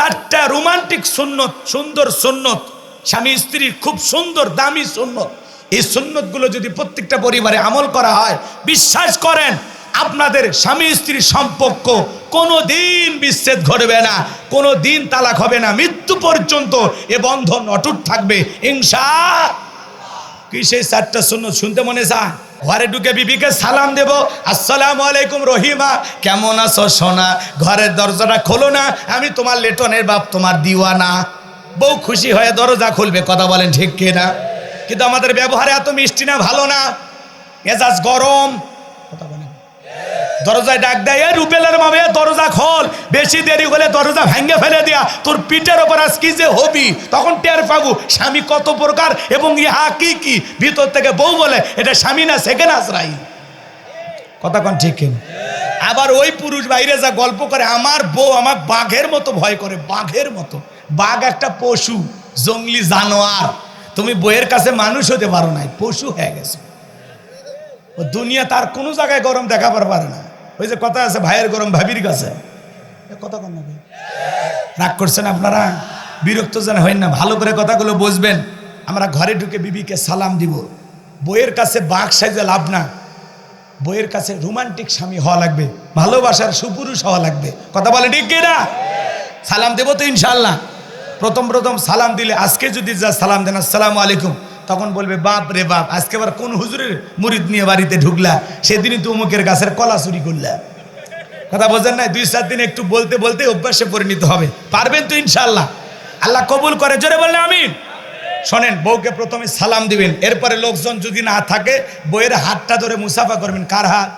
চারটা রোমান্টিক সুন্নত, সুন্দর সুন্নত, স্বামী স্ত্রীর খুব সুন্দর দামি সুন্নত। এই সুন্নতগুলো যদি প্রত্যেকটা পরিবারে আমল করা হয়, বিশ্বাস করেন আপনাদের স্বামী স্ত্রীর সম্পর্ক কোনো দিন বিচ্ছেদ ঘটবে না, কোনো দিন তালাক হবে না, মৃত্যু পর্যন্ত এ বন্ধন অটুট থাকবে ইনশাআল্লাহ। কি সেই চারটা সুন্নত শুনতে মনে চায়? ঘরে ঢুকে বিবিকে সালাম দেব, আসসালামু আলাইকুম রহিমা, কেমন আছো সোনা? ঘরের দরজাটা খোলো না, আমি তোমার লেটনের বাপ, তোমার দিওয়ানা। বউ খুশি হয়ে দরজা খুলবে, কথা বলেন ঠিক কিনা? কিন্তু আমাদের ব্যবহারে এত মিষ্টি না, ভালো না, মেজাজ গরম, কথা বলেন। দরজায় ডাক দেয়, রুবেলের মামে দরজা খোল, বেশি দেরি হলে দরজা ভেঙে ফেলে দিয়া তোর পিঠের ওপর আজ কি যে হবি, তখন টের পাবো স্বামী কত প্রকার এবং ইহা কি কি। ভিতর থেকে বউ বলে এটা স্বামী না সেকেন্ড আশ্রয়, কথা কোন ঠিক কিনা? আবার ওই পুরুষ বাইরে যা গল্প করে, আমার বউ আমার বাঘের মতো ভয় করে, বাঘের মতো। বাঘ একটা পশু, জঙ্গলি জানোয়ার, তুমি বইয়ের কাছে মানুষ হতে পারো নাই, পশু হয়ে গেছে। ও দুনিয়া তার কোনো জায়গায় গরম দেখাবার পারে না। ওই যে কথা আছে, ভাইয়ের গরম ভাবির কাছে, কথা কন না, রাগ করছেন আপনারা? বিরক্ত যেন হয় না, ভালো করে কথাগুলো বুঝবেন। আমরা ঘরে ঢুকে বিবিকে সালাম দিব, বইয়ের কাছে বাঘ সাইজে লাভ না, বইয়ের কাছে রোমান্টিক স্বামী হওয়া লাগবে, ভালোবাসার সুপুরুষ হওয়া লাগবে, কথা বলে ঠিক কিনা? সালাম দেবো তো ইনশাল্লাহ। প্রথম প্রথম সালাম দিলে, আজকে যদি যা সালাম দেন আসসালামু আলাইকুম, তখন বলবে বাপ রে বাপ, আজকে আবার কোন হুজুরের মুরিদ নিয়ে বাড়িতে ঢুকলা, সেদিনই তো অমুকের গাছের কলা চুরি করলা, কথা বোঝেন না? 2-4 দিন একটু বলতে বলতে অভ্যাসে পরিণত হবে, পারবেন তো ইনশাল্লাহ। আল্লাহ কবুল করে, জোরে বললেন আমিন। শোনেন, বউকে প্রথমে সালাম দিবেন, এরপরে লোকজন যদি না থাকে বইয়ের হাতটা ধরে মুসাফা করবেন। কার হাত?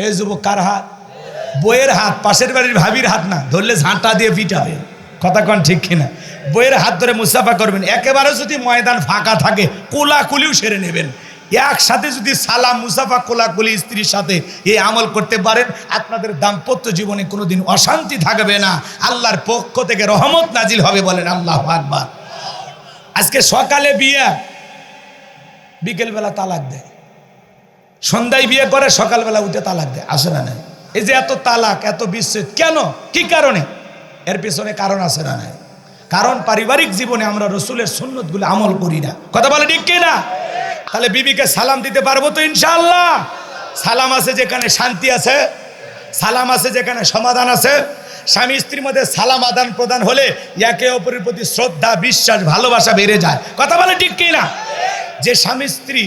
এই যুবক, কার হাত? বইয়ের হাত, পাশের বাড়ির ভাবির হাত না, ধরলে ঝাঁটা দিয়ে পিটাবে, কথা কন ঠিক কিনা? বইয়ের হাত ধরে মুসাফা করবেন। একেবারে যদি ময়দান ফাঁকা থাকে কোলাকুলিও সেরে নেবেন। একসাথে যদি সালাম, মুসাফা, কোলাকুলি স্ত্রীর সাথে এই আমল করতে পারেন, আপনাদের দাম্পত্য জীবনে কোনোদিন অশান্তি থাকবে না, আল্লাহর পক্ষ থেকে রহমত নাজিল হবে, বলেন আল্লাহু আকবার। আজকে সকালে বিয়ে, বিকেলবেলা তালাক দেয়, সন্ধ্যায় বিয়ে করে সকালবেলা উঠে তালাক দেয়, আসে না? নাই? এই যে এত তালাক, এত বিচ্ছেদ কেন, কি কারণে? এর পেছনে কারণ আছে না? নাই? কারণ পারিবারিক জীবনে আমরা রসুলের সুন্নতগুলো আমল করি না, কথা বলে ঠিক কিনা? তাহলে বিবিকে সালাম দিতে পারবো তো ইনশাআল্লাহ? সালাম আছে যেখানে শান্তি আছে, সালাম আছে যেখানে সমাধান আছে। স্বামী স্ত্রীর মধ্যে সালাম আদান প্রদান হলে একে অপরের প্রতি শ্রদ্ধা, বিশ্বাস, ভালোবাসা বেড়ে যায়, কথা বলে ঠিক কিনা? যে স্বামী স্ত্রী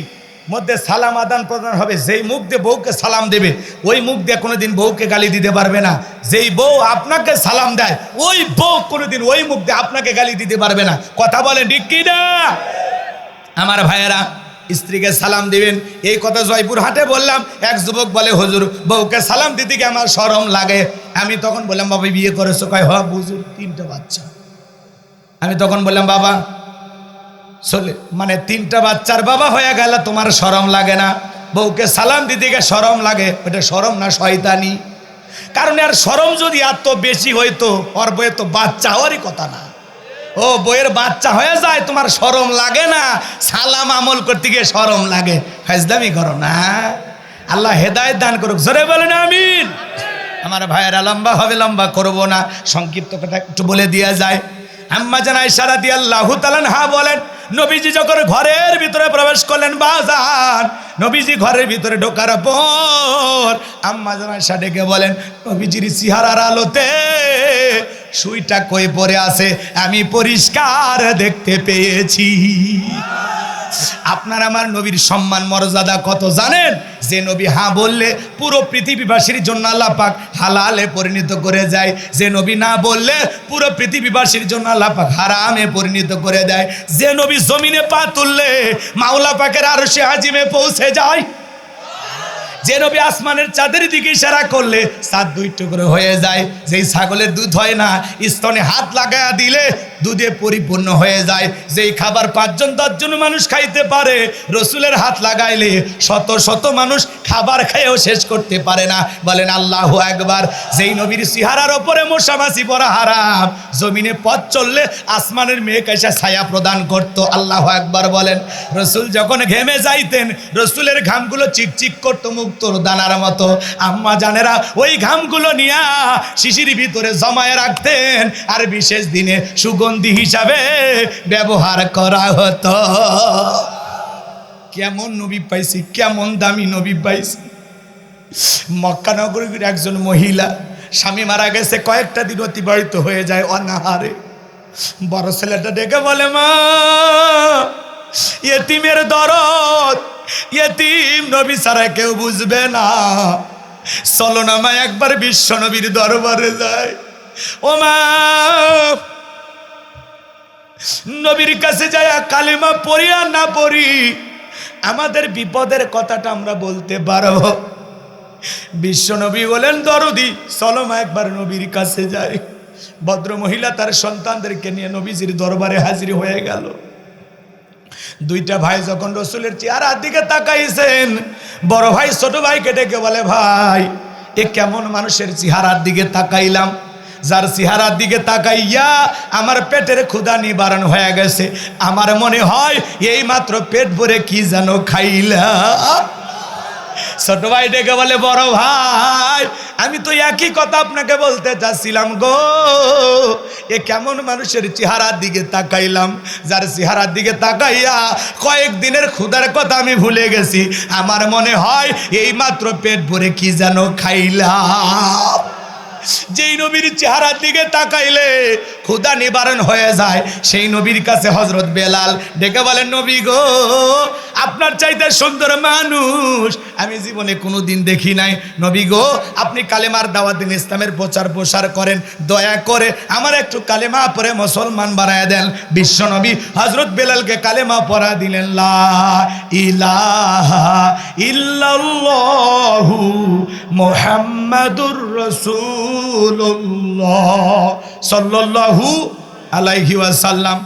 মধ্যে সালাম আদান প্রদান হবে, যেই মুখ দিয়ে বউকে সালাম দেবে, ওই মুখ দিয়ে কোনোদিন বউকে গালি দিতে পারবে না। যেই বউ আপনাকে সালাম দেয়, ওই বউ কোনোদিন ওই মুখ দিয়ে আপনাকে গালি দিতে পারবে না, কথা বলেন ঠিক কিনা? আমার ভাইয়েরা, স্ত্রীকে সালাম দিবেন, এই কথা জয়পুরহাটে বললাম। এক যুবক বলে, হুজুর বউকে সালাম দিতে গিয়ে আমার শরম লাগে। আমি তখন বললাম, বাবা বিয়ে করেছো? কয়, হ্যাঁ হুজুর, 3টা বাচ্চা। আমি তখন বললাম, বাবা মানে 3টা বাচ্চার বাবা হয়ে গেল, তোমার শরম লাগে না? বউকে সালাম দিতে গিয়ে শরম লাগে, ওটা শরম না শয়তানি? কারণ আর শরম যদি এত বেশি হইতো, ওর বইয়ে তো বাচ্চা হওয়ারই কথা না। ও বইয়ের বাচ্চা হয়ে যায়, তোমার শরম লাগে না? সালাম আমল করতে গিয়ে শরম লাগে, ফাজলামি করো না। আল্লাহ হেদায়েত দান করুক, জোরে বলেন আমিন। আমার ভাইয়েরা, লম্বা হবে, লম্বা করব না, সংক্ষিপ্ত কথা একটু বলে দেওয়া যায়। আম্মা জান আয়েশা রাদিয়াল্লাহু তাআলা আনহা বলেন, নবীজি যখন ঘরের ভিতরে প্রবেশ করলেন, বাজান নবীজি ঘরের ভিতরে ঢোকার পর আম্মা জান আয়েশা ডেকে বলেন, নবীজির চেহারার আলোতে সুইটা কই পড়ে আছে আমি পরিষ্কার দেখতে পেয়েছি। আপনার আমার নবীর সম্মান মর্যাদা কত জানেন? যে নবী হ্যাঁ বললে পুরো পৃথিবীবাসীর জন্য আল্লাহ পাক হালালে পরিণত করে যায়, যে নবী না বললে পুরো পৃথিবীবাসীর জন্য আল্লাহ পাক হারামে পরিণত করে দেয়, যে নবী জমিনে পা তুললে মাওলা পাকের আরশে আজিমে পৌঁছে যায়, যে নবী আসমানের চাঁদের দিকে ইশারা করলে চাঁদ 2 টুকরো হয়ে যায়, যেই ছাগলের দুধ হয় না স্তনে হাত লাগায়া দিলে দুধে পরিপূর্ণ হয়ে যায়, যেই খাবার 5 জন 10 জন মানুষ খাইতে পারে রসুলের হাত লাগাইলে শত শত মানুষ খাবার খেয়েও শেষ করতে পারে না। বলেন আল্লাহু আকবার। যেই নবীর চেহারার ওপরে মশা মাছি পড়া হারাম, জমিনে পথ চললে আসমানের মেঘ এসে ছায়া প্রদান করত। আল্লাহু আকবার বলেন। রসুল যখন ঘেমে যাইতেন, রসুলের ঘামগুলো চিকচিক করতো মুক্তোর দানার মতো। আম্মা জানেরা ওই ঘামগুলো নিয়ে শিশির ভিতরে জমায়ে রাখতেন, আর বিশেষ দিনে সুগন্ধি হিসাবে ব্যবহার করা হতো। কেমন নবী পাইছি, কেমন দামি নবী পাইছি। মক্কা নগরীর একজন মহিলা, স্বামী মারা গেছে, কয়েকটা দিন অতিবাহিত হয়ে যায় অনাহারে। বড় ছেলেটা ডেকে বলে, মা, ইয়েতিমের দরদ, ইয়েতিম নবী ছাড়া কেউ বুঝবে না, চলো না মা একবার বিশ্ব নবীর দরবারে যায়। ও মা, নবীর কাছে যায় কালিমা পড়ি আর না পড়ি, আমাদের বিপদের কথাটা আমরা বলতে পারবো। বিশ্ব নবী বলেন, দরদি চলো মা একবার নবীর কাছে যাই। ভদ্র মহিলা তার সন্তানদেরকে নিয়ে নবীজির দরবারে হাজির হয়ে গেল। দুইটা ভাই যখন রসুলের চেহারার দিকে তাকাইছেন, বড় ভাই ছোট ভাইকে ডেকে বলে, ভাই, এ কেমন মানুষের চেহারার দিকে তাকাইলাম, যার চেহারার দিকে তাকাইয়া আমার পেটের ক্ষুধা নিবারণ হয়ে গেছে। আমার মনে হয় এই মাত্র পেট ভরে কি যেন খাইলা। ছোট ভাই ডেকে বলে, বড় ভাই, আমি তো একই কথা আপনাকে বলতে চাচ্ছিলাম গো। এ কেমন মানুষের চেহারার দিকে তাকাইলাম, যার চেহারার দিকে তাকাইয়া কয়েকদিনের ক্ষুধার কথা আমি ভুলে গেছি। আমার মনে হয় এই মাত্র পেট ভরে কি যেন খাইলাম। যেই নবীর চেহারার দিকে তাকাইলে ক্ষুধা নিবারণ হয়ে যায়, সেই নবীর কাছে হযরত বেলাল ডেকে বলেন, নবী গো, আপনার চাইতে সুন্দর মানুষ আমি জীবনে কোনোদিন দেখি নাই। নবী গো, আপনি কালেমার দাওয়াত দিন, ইসলামের প্রচার প্রসার করেন, দয়া করে আমার একটু কালেমা পড়ে মুসলমান বানায় দেন। বিশ্ব নবী হযরত বেলালকে কালেমা পড়া দিলেন, লা ইলাহা ইল্লাল্লাহু মুহাম্মাদুর রাসূলুল্লাহ সাল্লাল্লাহু আলাইহি ওয়াসাল্লাম।